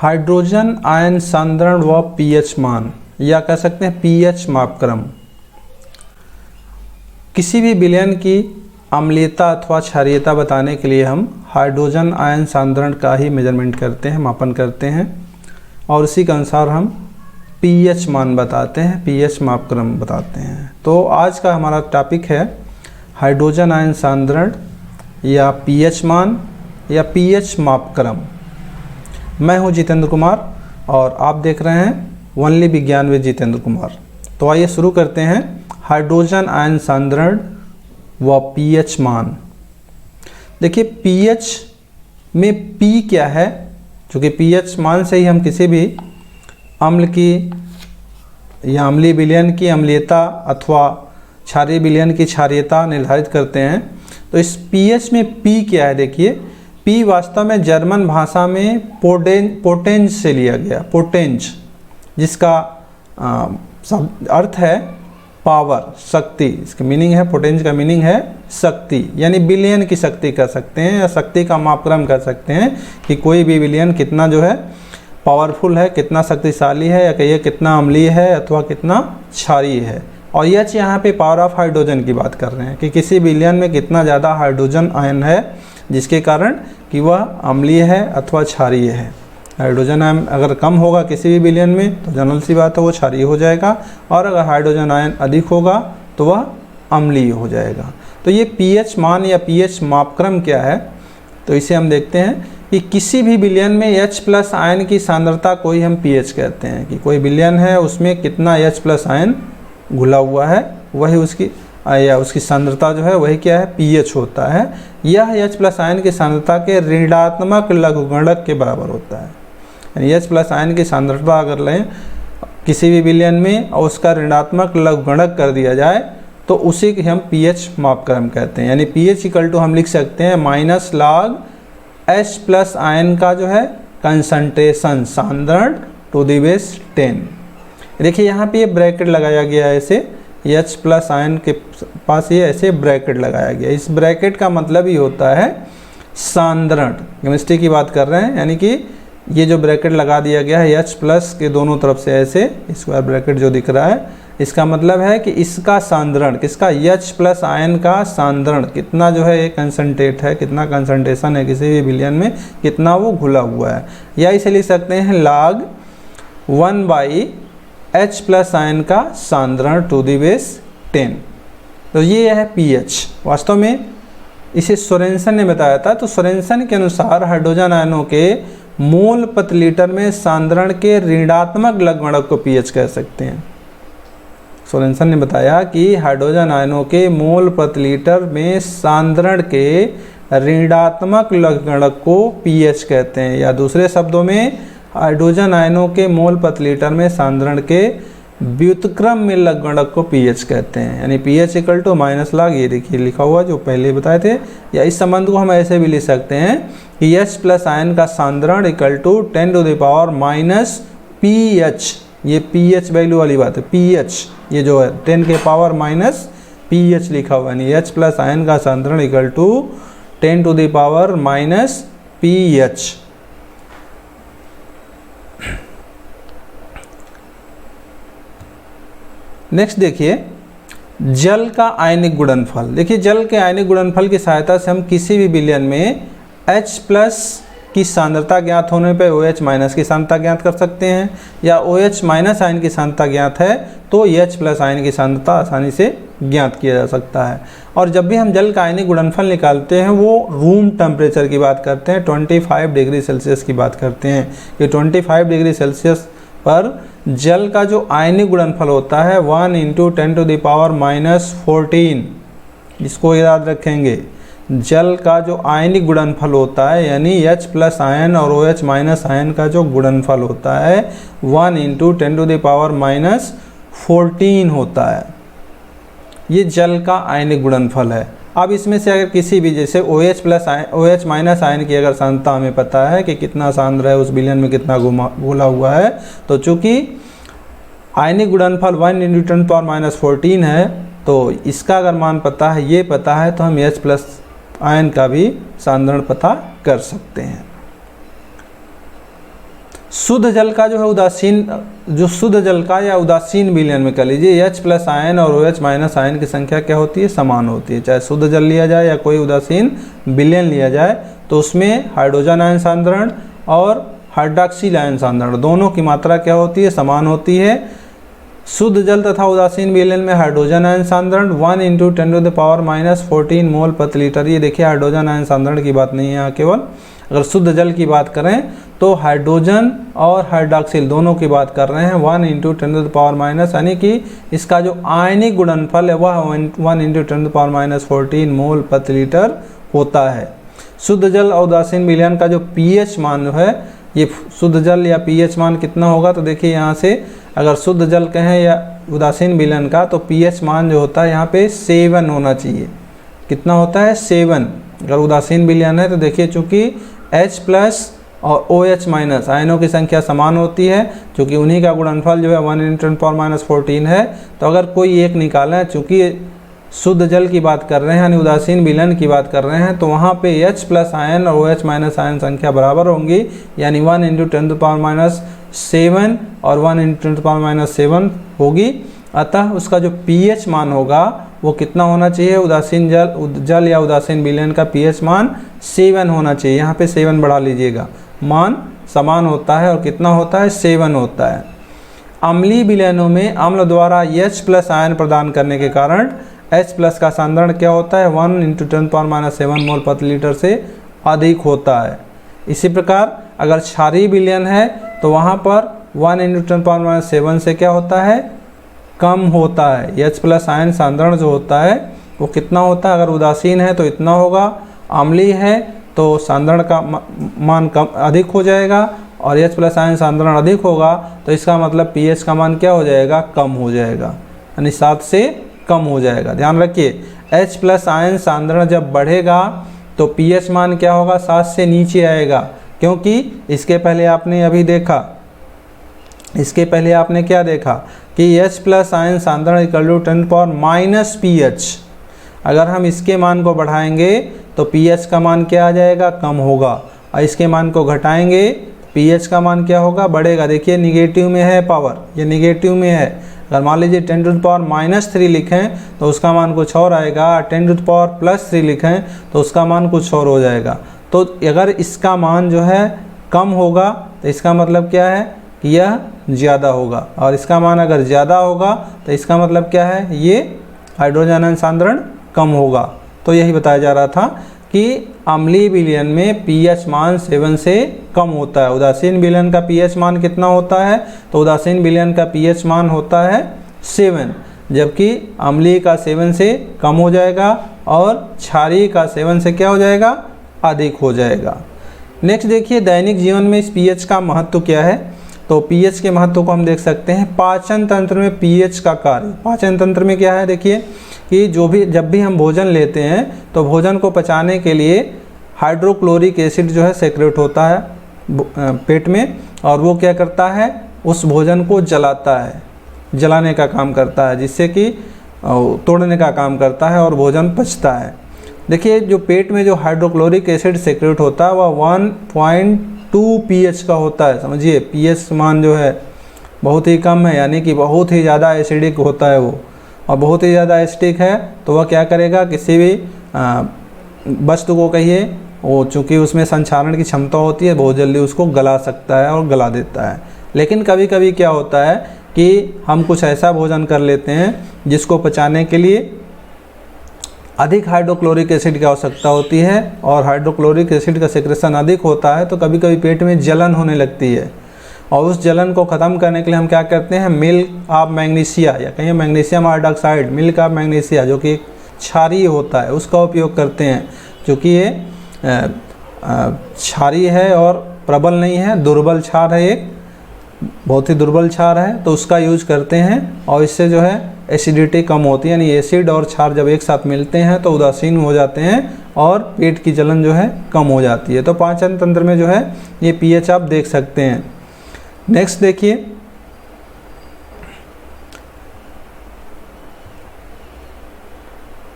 Hydrogen ion सांद्रण व pH मान, या कह सकते हैं पीएच मापक्रम। किसी भी विलयन की अम्लीयता अथवा क्षारीयता बताने के लिए हम हाइड्रोजन आयन सांद्रण का ही मेजरमेंट करते हैं, मापन करते हैं, और उसी के अनुसार हम पीएच मान बताते हैं, पीएच मापक्रम बताते हैं। तो आज का हमारा टॉपिक है हाइड्रोजन आयन सांद्रण या पीएच मान या पीएच मापक्रम। मैं हूं जितेंद्र कुमार और आप देख रहे हैं ओनली विज्ञान विद जितेंद्र कुमार। तो आइए शुरू करते हैं हाइड्रोजन आयन सांद्रण व पीएच मान। देखिए पीएच में पी क्या है, क्योंकि पीएच मान से ही हम किसी भी अम्ल की या अम्लीय विलयन की अम्लीयता अथवा क्षारीय विलयन की क्षारीयता निर्धारित करते हैं। तो इस पीएच में पी क्या है, देखिए पी वास्तव में जर्मन भाषा में पोटेंज से लिया गया, पोटेंज, जिसका अर्थ है पावर, शक्ति। इसका मीनिंग है, पोटेंज का मीनिंग है शक्ति, यानी विलयन की शक्ति कर सकते हैं या शक्ति का मापक्रम कर सकते हैं कि कोई भी विलयन कितना जो है पावरफुल है, कितना शक्तिशाली है, या कहिए कितना अम्लीय है अथवा कितना क्षारीय है। और यह यहाँ पे पावर ऑफ हाइड्रोजन की बात कर रहे हैं कि किसी विलयन में कितना ज़्यादा हाइड्रोजन आयन है जिसके कारण कि वह अम्लीय है अथवा क्षारीय है। हाइड्रोजन आयन अगर कम होगा किसी भी विलयन में तो जनरल सी बात है वो क्षारीय हो जाएगा, और अगर हाइड्रोजन आयन अधिक होगा तो वह अम्लीय हो जाएगा। तो ये पीएच मान या पीएच मापक्रम क्या है, तो इसे हम देखते हैं कि किसी भी विलयन में H+ आयन की सांद्रता को ही हम पीएच कहते हैं, कि कोई विलयन है उसमें कितना H+ आयन घुला हुआ है वही उसकी या उसकी सांद्रता जो है वही क्या है, पीएच होता है। यह H+ आयन की सांद्रता के ऋणात्मक लघुगणक के बराबर होता है। यानी H+ आयन की सांद्रता अगर लें किसी भी विलयन में और उसका ऋणात्मक लघुगणक कर दिया जाए तो उसी के हम पीएच मापक्रम कहते हैं। यानी पीएच इक्वल टू हम लिख सकते हैं -log H+ आयन का जो है कंसंट्रेशन सांद्रण टू द बेस 10। देखिए यहाँ पे ये ब्रैकेट लगाया गया है, ऐसे H+ आयन के पास ये ऐसे ब्रैकेट लगाया गया। इस ब्रैकेट का मतलब ही होता है सांद्रण, केमिस्ट्री की बात कर रहे हैं, यानी कि ये जो ब्रैकेट लगा दिया गया है H+ के दोनों तरफ से ऐसे स्क्वायर ब्रैकेट जो दिख रहा है, इसका मतलब है कि इसका सांद्रण, किसका, H+ आयन का सांद्रण कितना जो है ये कंसंट्रेट है, कितना कंसंट्रेशन है किसी भी विलयन में, कितना वो घुला हुआ है। या इसे लिख सकते हैं log 1/H+ आयन का सांद्रण टू द बेस 10। तो ये है पीएच। वास्तव में इसे सोरेनसन ने बताया था। तो सोरेनसन के अनुसार हाइड्रोजन आयनों के मोल प्रति लीटर में सांद्रण के ऋणात्मक लघुगणक को पीएच कह सकते हैं। सोरेनसन ने बताया कि हाइड्रोजन आयनों के मोल प्रति लीटर में सांद्रण के ऋणात्मक लघुगणक को पीएच कहते हैं, या दूसरे शब्दों में हाइड्रोजन आयनों के मोल प्रति लीटर में सांद्रण के व्युत्क्रम में लघुगणक को पीएच कहते हैं। यानी पीएच इक्वल टू -log, ये देखिए लिखा हुआ जो पहले बताए थे। या इस संबंध को हम ऐसे भी लिख सकते हैं कि H+ आयन का सांद्रण इक्वल टू 10⁻⁻ pH। ये पीएच वैल्यू वाली बात है, पीएच ये जो है 10⁻⁻ pH लिखा हुआ है। यानी H+ आयन का सांद्रण इक्वल टू 10⁻⁻ pH। नेक्स्ट देखिए जल का आयनिक गुणनफल। देखिए जल के आयनिक गुणनफल की सहायता से हम किसी भी विलयन में H+ की सांद्रता ज्ञात होने पर OH- की सांद्रता ज्ञात कर सकते हैं, या OH- आयन की सांद्रता ज्ञात है तो H+ आयन की सांद्रता आसानी से ज्ञात किया जा सकता है। और जब भी हम जल का आयनिक गुणनफल निकालते हैं वो रूम टेम्परेचर की बात करते हैं, 25 डिग्री सेल्सियस की बात करते हैं कि 25 डिग्री सेल्सियस पर जल का जो आयनिक गुणनफल होता है 1 × 10⁻⁻14। इसको याद रखेंगे, जल का जो आयनिक गुणनफल होता है यानी H+ आयन और OH- आयन का जो गुणनफल होता है 1 × 10⁻14 होता है। ये जल का आयनिक गुणनफल है। अब इसमें से अगर किसी भी जैसे OH- आयन की अगर सांद्रता हमें पता है कि कितना सांद्र है, उस विलयन में कितना घुला हुआ है, तो चूंकि आयनिक गुणनफल 1 × 10⁻14 है तो इसका अगर मान पता है, ये पता है, तो हम H+ आयन का भी सांद्रण पता कर सकते हैं। शुद्ध जल का जो है उदासीन, जो शुद्ध जल का या उदासीन विलयन में कह लीजिए H प्लस आयन और OH माइनस आयन की संख्या क्या होती है, समान होती है। चाहे शुद्ध जल लिया जाए या कोई उदासीन विलयन लिया जाए तो उसमें हाइड्रोजन आयन सांद्रण और हाइड्रॉक्सिल आयन सांद्रण दोनों की मात्रा क्या होती है, समान होती है। शुद्ध जल तथा उदासीन विलयन में हाइड्रोजन आयन सांद्रण 1 × 10⁻⁴ मोल प्रति लीटर। ये देखिए हाइड्रोजन आयन सांद्रण की बात नहीं है यहाँ, केवल अगर शुद्ध जल की बात करें तो हाइड्रोजन और हाइड्रॉक्सिल दोनों की बात कर रहे हैं 1 × 10⁻⁻, यानी कि इसका जो आयनिक गुणनफल है वह 1 × 10⁻⁴ मोल प्रति लीटर होता है। शुद्ध जल और उदासीन विलयन का जो pH मान जो है, ये शुद्ध जल या pH मान कितना होगा, तो देखिए यहाँ से अगर शुद्ध जल कहें या उदासीन विलयन का तो pH मान जो होता है यहाँ पे 7 होना चाहिए। कितना होता है, 7। अगर उदासीन विलयन है तो देखिए चूँकि H प्लस और OH माइनस आयनों की संख्या समान होती है, चूँकि उन्हीं का गुणनफल जो है 1 × 10⁻⁴ है, तो अगर कोई एक निकालें, चूँकि शुद्ध जल की बात कर रहे हैं यानी उदासीन विलयन की बात कर रहे हैं, तो वहाँ पे H प्लस आयन और OH माइनस आयन संख्या बराबर होंगी, यानी 1 × 10⁻⁷ और 1 × 10⁻7 होगी। अतः उसका जो pH मान होगा वो कितना होना चाहिए, उदासीन जल या उदासीन विलयन का pH मान 7 होना चाहिए। यहाँ पे 7 बढ़ा लीजिएगा, मान समान होता है और कितना होता है, 7 होता है। अम्लीय विलयनों में अम्ल द्वारा H प्लस आयन प्रदान करने के कारण H प्लस का सांद्रण क्या होता है, 1 × 10⁻⁷ मोल प्रति लीटर से अधिक होता है। इसी प्रकार अगर क्षारीय विलयन है तो वहाँ पर 1 × 10⁻⁷ से क्या होता है, कम होता है। H प्लस आयन सांद्रण जो होता है वो कितना होता है, अगर उदासीन है तो इतना होगा, अम्लीय है तो सांद्रण का मान कम अधिक हो जाएगा, और H प्लस आयन सांद्रण अधिक होगा तो इसका मतलब pH का मान क्या हो जाएगा, कम हो जाएगा, यानी 7 से कम हो जाएगा। ध्यान रखिए, H प्लस आयन सांद्रण जब बढ़ेगा तो pH मान क्या होगा, 7 से नीचे आएगा, क्योंकि इसके पहले आपने अभी देखा, इसके पहले आपने क्या देखा कि H प्लस आयन सांद्रण = 10⁻⁻ pH। अगर हम इसके मान को बढ़ाएंगे तो pH का मान क्या आ जाएगा, कम होगा, और इसके मान को घटाएंगे pH का मान क्या होगा, बढ़ेगा। देखिए निगेटिव में है पावर, ये निगेटिव में है। अगर मान लीजिए 10⁻³ लिखें तो उसका मान कुछ और आएगा, 10⁻+3 लिखें तो उसका मान कुछ और हो जाएगा। तो अगर इसका मान जो है कम होगा तो इसका मतलब क्या है कि यह ज़्यादा होगा, और इसका मान अगर ज़्यादा होगा तो इसका मतलब क्या है, ये हाइड्रोजन आयन सांद्रण कम होगा। तो यही बताया जा रहा था कि अम्लीय विलयन में pH मान 7 से कम होता है। उदासीन विलयन का pH मान कितना होता है, तो उदासीन विलयन का pH मान होता है 7, जबकि अम्लीय का 7 से कम हो जाएगा और क्षारीय का 7 से क्या हो जाएगा, अधिक हो जाएगा। नेक्स्ट देखिए, दैनिक जीवन में इस pH का महत्व क्या है। तो pH के महत्व को हम देख सकते हैं। पाचन तंत्र में pH का कार्य, पाचन तंत्र में क्या है, देखिए कि जब भी हम भोजन लेते हैं तो भोजन को पचाने के लिए हाइड्रोक्लोरिक एसिड जो है सेक्रेट होता है पेट में, और वो क्या करता है, उस भोजन को जलाता है, जलाने का काम करता है, जिससे कि तोड़ने का काम करता है और भोजन पचता है। देखिए जो पेट में जो हाइड्रोक्लोरिक एसिड सेक्रेट होता है वह 1.2 pH का होता है। समझिए pH मान जो है बहुत ही कम है, यानी कि बहुत ही ज़्यादा एसिडिक होता है वो, और बहुत ही ज़्यादा एसिडिक है तो वह क्या करेगा, किसी भी वस्तु को कहिए, वो चूँकि उसमें संक्षारण की क्षमता होती है, बहुत जल्दी उसको गला सकता है और गला देता है। लेकिन कभी कभी क्या होता है कि हम कुछ ऐसा भोजन कर लेते हैं जिसको पचाने के लिए अधिक हाइड्रोक्लोरिक एसिड की आवश्यकता होती है, और हाइड्रोक्लोरिक एसिड का सेक्रेशन अधिक होता है तो कभी कभी पेट में जलन होने लगती है, और उस जलन को ख़त्म करने के लिए हम क्या करते हैं, मिल्क ऑफ मैग्नीशिया या कहीं magnesium hydroxide, milk of magnesia जो कि क्षारीय होता है, उसका उपयोग करते हैं। क्योंकि ये क्षारीय है और प्रबल नहीं है, दुर्बल क्षार है, एक बहुत ही दुर्बल क्षार है, तो उसका यूज करते हैं, और इससे जो है एसिडिटी कम होती है। यानी एसिड और क्षार जब एक साथ मिलते हैं तो उदासीन हो जाते हैं और पेट की जलन जो है कम हो जाती है। तो पाचन तंत्र में जो है ये pH आप देख सकते हैं। नेक्स्ट देखिए,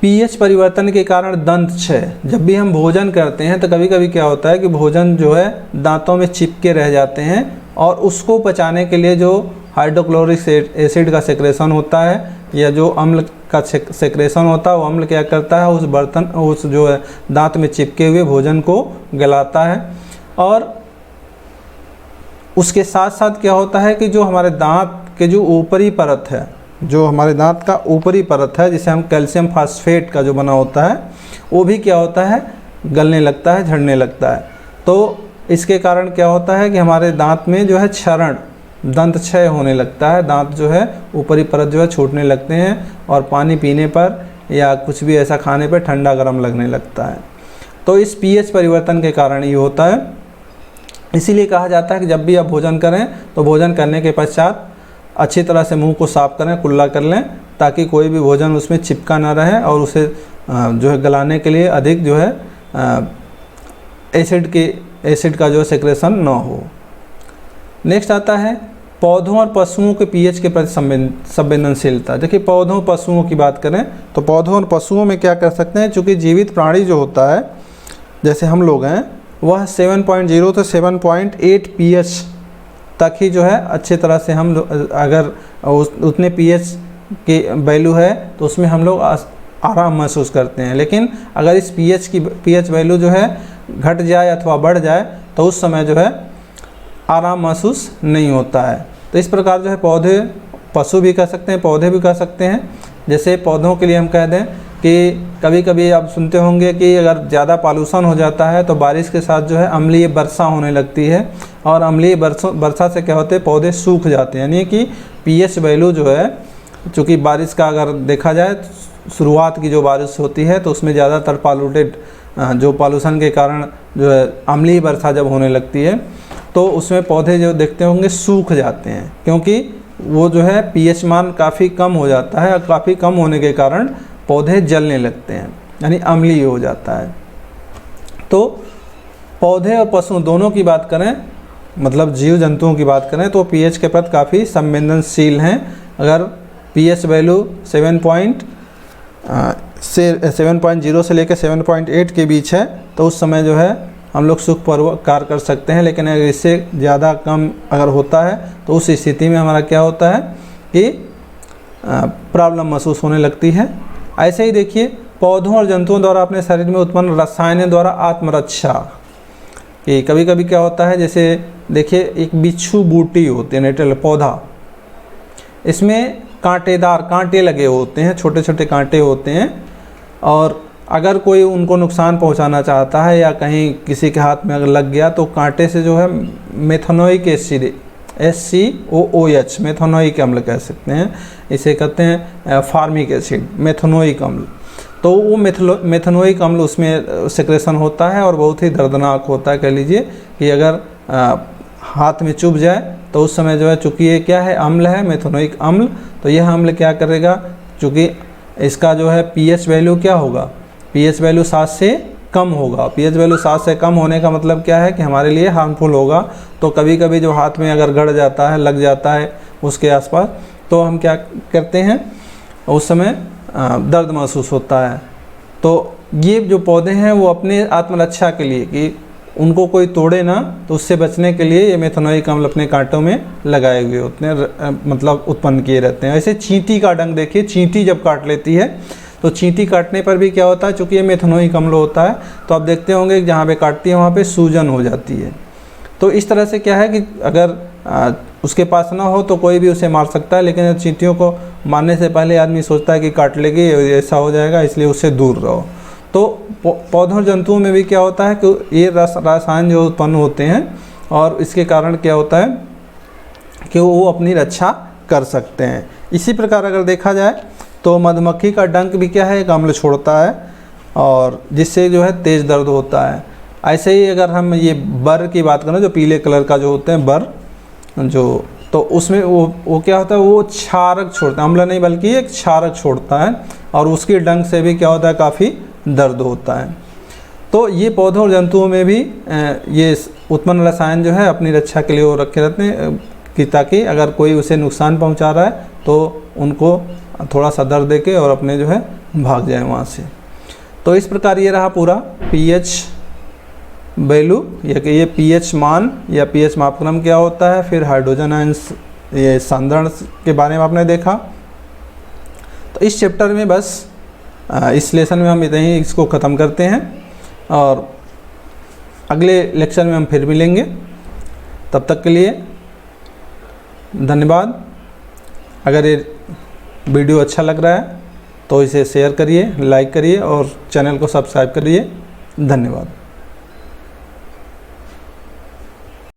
pH परिवर्तन के कारण दंत क्षय। जब भी हम भोजन करते हैं तो कभी कभी क्या होता है कि भोजन जो है दांतों में चिपके रह जाते हैं, और उसको पचाने के लिए जो हाइड्रोक्लोरिक एसिड का सेक्रेशन होता है या जो अम्ल का सेक्रेशन होता है, वो अम्ल क्या करता है, उस जो है दांत में चिपके हुए भोजन को गलाता है। और उसके साथ साथ क्या होता है कि जो हमारे दांत के जो ऊपरी परत है, जो हमारे दांत का ऊपरी परत है, जिसे हम कैल्शियम फास्फेट का जो बना होता है, वो भी क्या होता है, गलने लगता है, झड़ने लगता है। तो इसके कारण क्या होता है कि हमारे दांत में जो है क्षरण, दंत क्षय होने लगता है, दांत जो है ऊपरी परत जो है छूटने लगते हैं और पानी पीने पर या कुछ भी ऐसा खाने पर ठंडा गर्म लगने लगता है। तो इस पीएच परिवर्तन के कारण ये होता है। इसीलिए कहा जाता है कि जब भी आप भोजन करें तो भोजन करने के पश्चात अच्छी तरह से मुंह को साफ करें, कुल्ला कर लें, ताकि कोई भी भोजन उसमें चिपका ना रहे और उसे जो है गलाने के लिए अधिक जो है एसिड का जो सेक्रेशन ना हो। नेक्स्ट आता है पौधों और पशुओं के पीएच के प्रति संवेदनशीलता। देखिए पौधों पशुओं की बात करें तो पौधों और पशुओं में क्या कर सकते हैं, चूँकि जीवित प्राणी जो होता है, जैसे हम लोग हैं, वह 7.0 से 7.8 पीएच तक ही जो है अच्छे तरह से हम अगर उतने पीएच की वैल्यू है तो उसमें हम लोग आराम महसूस करते हैं। लेकिन अगर इस पीएच वैल्यू जो है घट जाए अथवा बढ़ जाए तो उस समय जो है आराम महसूस नहीं होता है। तो इस प्रकार जो है पौधे, पशु भी कह सकते हैं, पौधे भी कह सकते हैं। जैसे पौधों के लिए हम कह दें कि कभी कभी आप सुनते होंगे कि अगर ज़्यादा पॉल्यूशन हो जाता है तो बारिश के साथ जो है अम्लीय वर्षा होने लगती है, और अम्लीय वर्षा से क्या होते हैं, पौधे सूख जाते हैं। यानी कि पीएच वैल्यू जो है, चूँकि बारिश का अगर देखा जाए शुरुआत की जो बारिश होती है तो उसमें ज़्यादातर जो पॉल्यूशन के कारण जो है अम्लीय वर्षा जब होने लगती है तो उसमें पौधे जो देखते होंगे सूख जाते हैं, क्योंकि वो जो है पीएच मान काफ़ी कम हो जाता है, और काफ़ी कम होने के कारण पौधे जलने लगते हैं, यानी अम्लीय हो जाता है। तो पौधे और पशु दोनों की बात करें, मतलब जीव जंतुओं की बात करें, तो पीएच के प्रति काफ़ी संवेदनशील हैं। अगर पीएच वैल्यू 7.0 से लेकर 7.8 के बीच है तो उस समय जो है हम लोग सुखपूर्वक कार्य कर सकते हैं। लेकिन अगर इससे ज़्यादा कम अगर होता है तो उस स्थिति में हमारा क्या होता है कि प्रॉब्लम महसूस होने लगती है। ऐसे ही देखिए पौधों और जंतुओं द्वारा अपने शरीर में उत्पन्न रसायनों द्वारा आत्मरक्षा, कि कभी कभी क्या होता है, जैसे देखिए एक बिच्छू बूटी होती है, नेटल पौधा, इसमें कांटेदार कांटे लगे होते हैं, छोटे छोटे कांटे होते हैं, और अगर कोई उनको नुकसान पहुंचाना चाहता है या कहीं किसी के हाथ में अगर लग गया तो कांटे से जो है मेथनोइक एसिड, SCOOH, मेथनोइक अम्ल कह सकते हैं, इसे कहते हैं फार्मिक एसिड, मेथनोइक अम्ल। तो वो मेथनोइक अम्ल उसमें सेक्रेशन होता है और बहुत ही दर्दनाक होता है। कह लीजिए कि अगर हाथ में चुभ जाए तो उस समय जो है, चूँकि ये क्या है, अम्ल है, मेथनोइक अम्ल, तो यह अम्ल क्या करेगा, चूँकि इसका जो है पीएच वैल्यू क्या होगा, पीएच वैल्यू 7 से कम होगा। पीएच वैल्यू 7 से कम होने का मतलब क्या है कि हमारे लिए हार्मफुल होगा। तो कभी कभी जो हाथ में अगर गड़ जाता है, लग जाता है उसके आसपास, तो हम क्या करते हैं, उस समय दर्द महसूस होता है। तो ये जो पौधे हैं वो अपने आत्मरक्षा के लिए, कि उनको कोई तोड़े ना, तो उससे बचने के लिए ये मेथनोइक अम्ल अपने कांटों में लगाए हुए होते हैं, मतलब उत्पन्न किए रहते हैं। ऐसे चींटी का डंक देखिए, चींटी जब काट लेती है तो चींटी काटने पर भी क्या होता है, चूँकि ये मेथनोइक अम्ल होता है, तो आप देखते होंगे जहाँ पे काटती है वहाँ पे सूजन हो जाती है। तो इस तरह से क्या है कि अगर उसके पास ना हो तो कोई भी उसे मार सकता है, लेकिन चींटियों को मारने से पहले आदमी सोचता है कि काट लेगी, ऐसा हो जाएगा, इसलिए उससे दूर रहो। तो पौधों और जंतुओं में भी क्या होता है कि ये रसायन जो उत्पन्न होते हैं, और इसके कारण क्या होता है कि वो अपनी रक्षा कर सकते हैं। इसी प्रकार अगर देखा जाए तो मधुमक्खी का डंक भी क्या है, एक अम्ल छोड़ता है, और जिससे जो है तेज़ दर्द होता है। ऐसे ही अगर हम ये बर की बात करें, जो पीले कलर का जो होते हैं बर, जो, तो उसमें वो क्या होता है, वो क्षारक छोड़ता है, अम्ल नहीं बल्कि एक क्षारक छोड़ता है, और उसकी डंक से भी क्या होता है, काफ़ी दर्द होता है। तो ये पौधों और जंतुओं में भी ये उत्पन्न रसायन जो है अपनी रक्षा के लिए वो रखे रहते हैं, कि ताकि अगर कोई उसे नुकसान पहुंचा रहा है तो उनको थोड़ा सा दर्द देके और अपने जो है भाग जाए वहाँ से। तो इस प्रकार ये रहा पूरा पीएच वैल्यू या कि ये पीएच मान या पीएच मापक्रम क्या होता है, फिर हाइड्रोजन आयन ये सांद्रण के बारे में आपने देखा। तो इस चैप्टर में बस इस लेसन में हम इतना ही इसको ख़त्म करते हैं और अगले लेक्चर में हम फिर मिलेंगे। तब तक के लिए धन्यवाद। अगर ये वीडियो अच्छा लग रहा है तो इसे शेयर करिए, लाइक करिए और चैनल को सब्सक्राइब करिए। धन्यवाद।